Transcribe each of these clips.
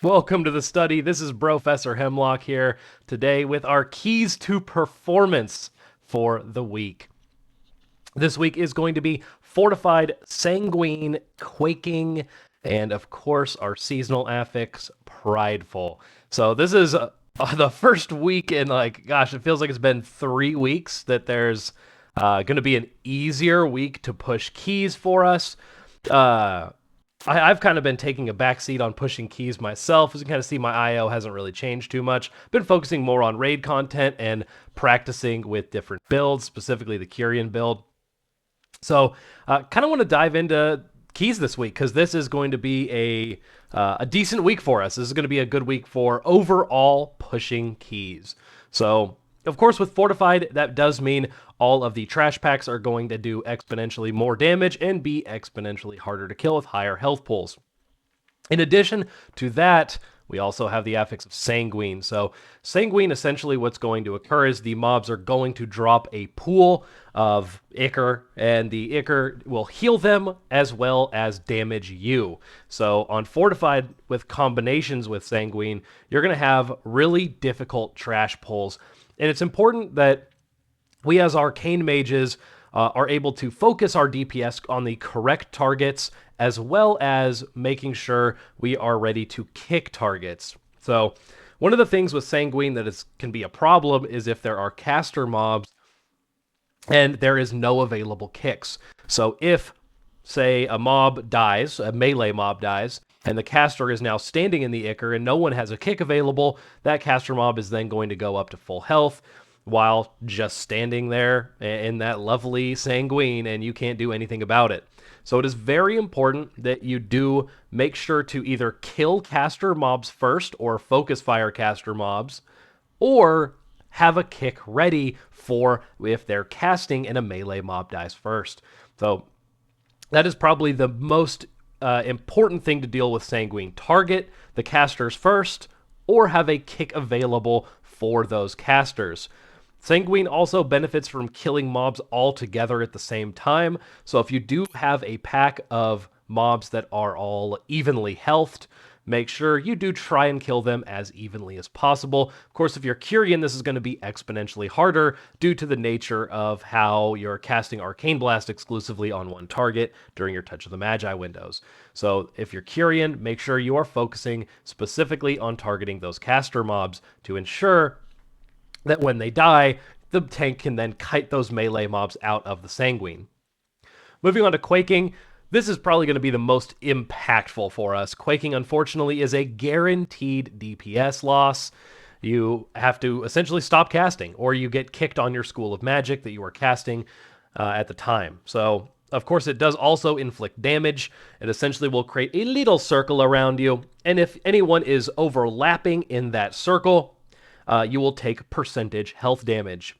Welcome to the study. This is Professor Hemlock here today with our keys to performance for the week. This week is going to be Fortified, Sanguine, Quaking, and of course our seasonal affix, Prideful. So this is the first week in gosh, it feels like it's been 3 weeks that there's going to be an easier week to push keys for us. Uh, I've kind of been taking a backseat on pushing keys myself. As you can kind of see, my IO hasn't really changed too much. Been focusing more on raid content and practicing with different builds, specifically the Kyrian build. So, kind of want to dive into keys this week because this is going to be a decent week for us. This is going to be a good week for overall pushing keys. So, of course, with Fortified, that does mean all of the trash packs are going to do exponentially more damage and be exponentially harder to kill with higher health pools. In addition to that, we also have the affix of Sanguine. So Sanguine, essentially what's going to occur is the mobs are going to drop a pool of Ichor, and the Ichor will heal them as well as damage you. So on Fortified, with combinations with Sanguine, you're going to have really difficult trash pulls. And it's important that we as arcane mages are able to focus our DPS on the correct targets as well as making sure we are ready to kick targets. So one of the things with Sanguine that can be a problem is if there are caster mobs and there is no available kicks. So if, say, a mob dies, a melee mob dies, and the caster is now standing in the Ichor and no one has a kick available, that caster mob is then going to go up to full health while just standing there in that lovely Sanguine, and you can't do anything about it. So it is very important that you do make sure to either kill caster mobs first or focus fire caster mobs, or have a kick ready for if they're casting and a melee mob dies first. So that is probably the most important thing to deal with Sanguine. Target the casters first, or have a kick available for those casters. Sanguine also benefits from killing mobs all together at the same time. So if you do have a pack of mobs that are all evenly healthed, make sure you do try and kill them as evenly as possible. Of course, if you're Kyrian, this is going to be exponentially harder due to the nature of how you're casting Arcane Blast exclusively on one target during your Touch of the Magi windows. So if you're Kyrian, make sure you are focusing specifically on targeting those caster mobs to ensure that when they die, the tank can then kite those melee mobs out of the Sanguine. Moving on to Quaking, this is probably going to be the most impactful for us. Quaking, unfortunately, is a guaranteed DPS loss. You have to essentially stop casting, or you get kicked on your School of Magic that you were casting at the time. So, of course, it does also inflict damage. It essentially will create a little circle around you, and if anyone is overlapping in that circle, you will take percentage health damage.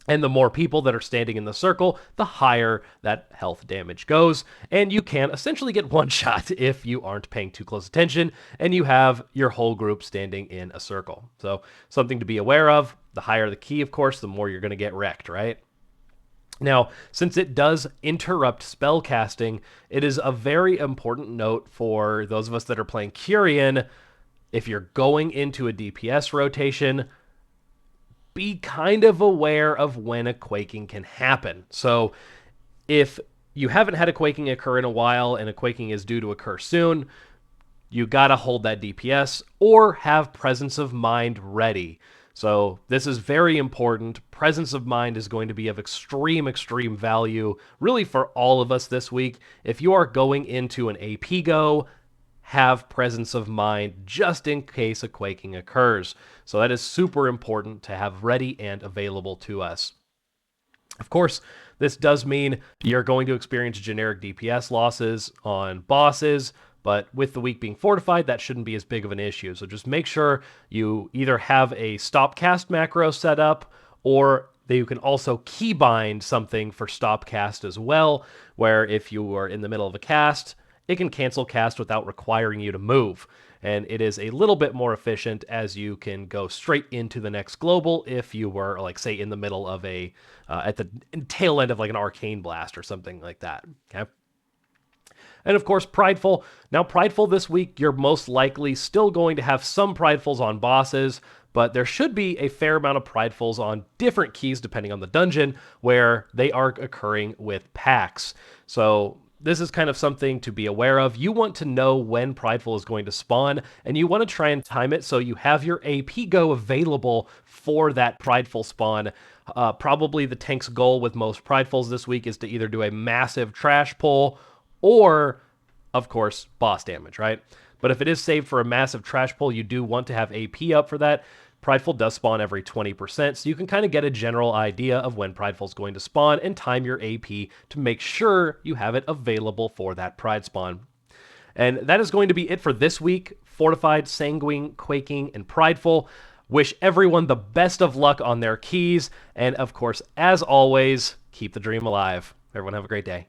And the more people that are standing in the circle, the higher that health damage goes. And you can essentially get one shot if you aren't paying too close attention and you have your whole group standing in a circle. So something to be aware of. The higher the key, of course, the more you're going to get wrecked, right? Now, since it does interrupt spell casting, it is a very important note for those of us that are playing Kyrian. If you're going into a DPS rotation, be kind of aware of when a Quaking can happen. So if you haven't had a Quaking occur in a while and a Quaking is due to occur soon, you gotta hold that DPS or have Presence of Mind ready. So this is very important. Presence of Mind is going to be of extreme value, really for all of us this week. If you are going into an AP go, have Presence of Mind just in case a Quaking occurs. So that is super important to have ready and available to us. Of course, this does mean you're going to experience generic DPS losses on bosses, but with the week being fortified, that shouldn't be as big of an issue. So just make sure you either have a stop cast macro set up, or that you can also keybind something for stop cast as well, where if you are in the middle of a cast, it can cancel cast without requiring you to move. And it is a little bit more efficient as you can go straight into the next global if you were, like, say, in the middle of at the tail end of like an arcane blast or something like that. Okay. And of course, Prideful. Now, Prideful this week, you're most likely still going to have some Pridefuls on bosses, but there should be a fair amount of Pridefuls on different keys depending on the dungeon where they are occurring with packs. So this is kind of something to be aware of. You want to know when Prideful is going to spawn, and you want to try and time it so you have your AP go available for that Prideful spawn. Probably the tank's goal with most Pridefuls this week is to either do a massive trash pull or, of course, boss damage, right? But if it is saved for a massive trash pull, you do want to have AP up for that. Prideful does spawn every 20%, so you can kind of get a general idea of when Prideful is going to spawn and time your AP to make sure you have it available for that Pride spawn. And that is going to be it for this week. Fortified, Sanguine, Quaking, and Prideful. Wish everyone the best of luck on their keys. And of course, as always, keep the dream alive. Everyone have a great day.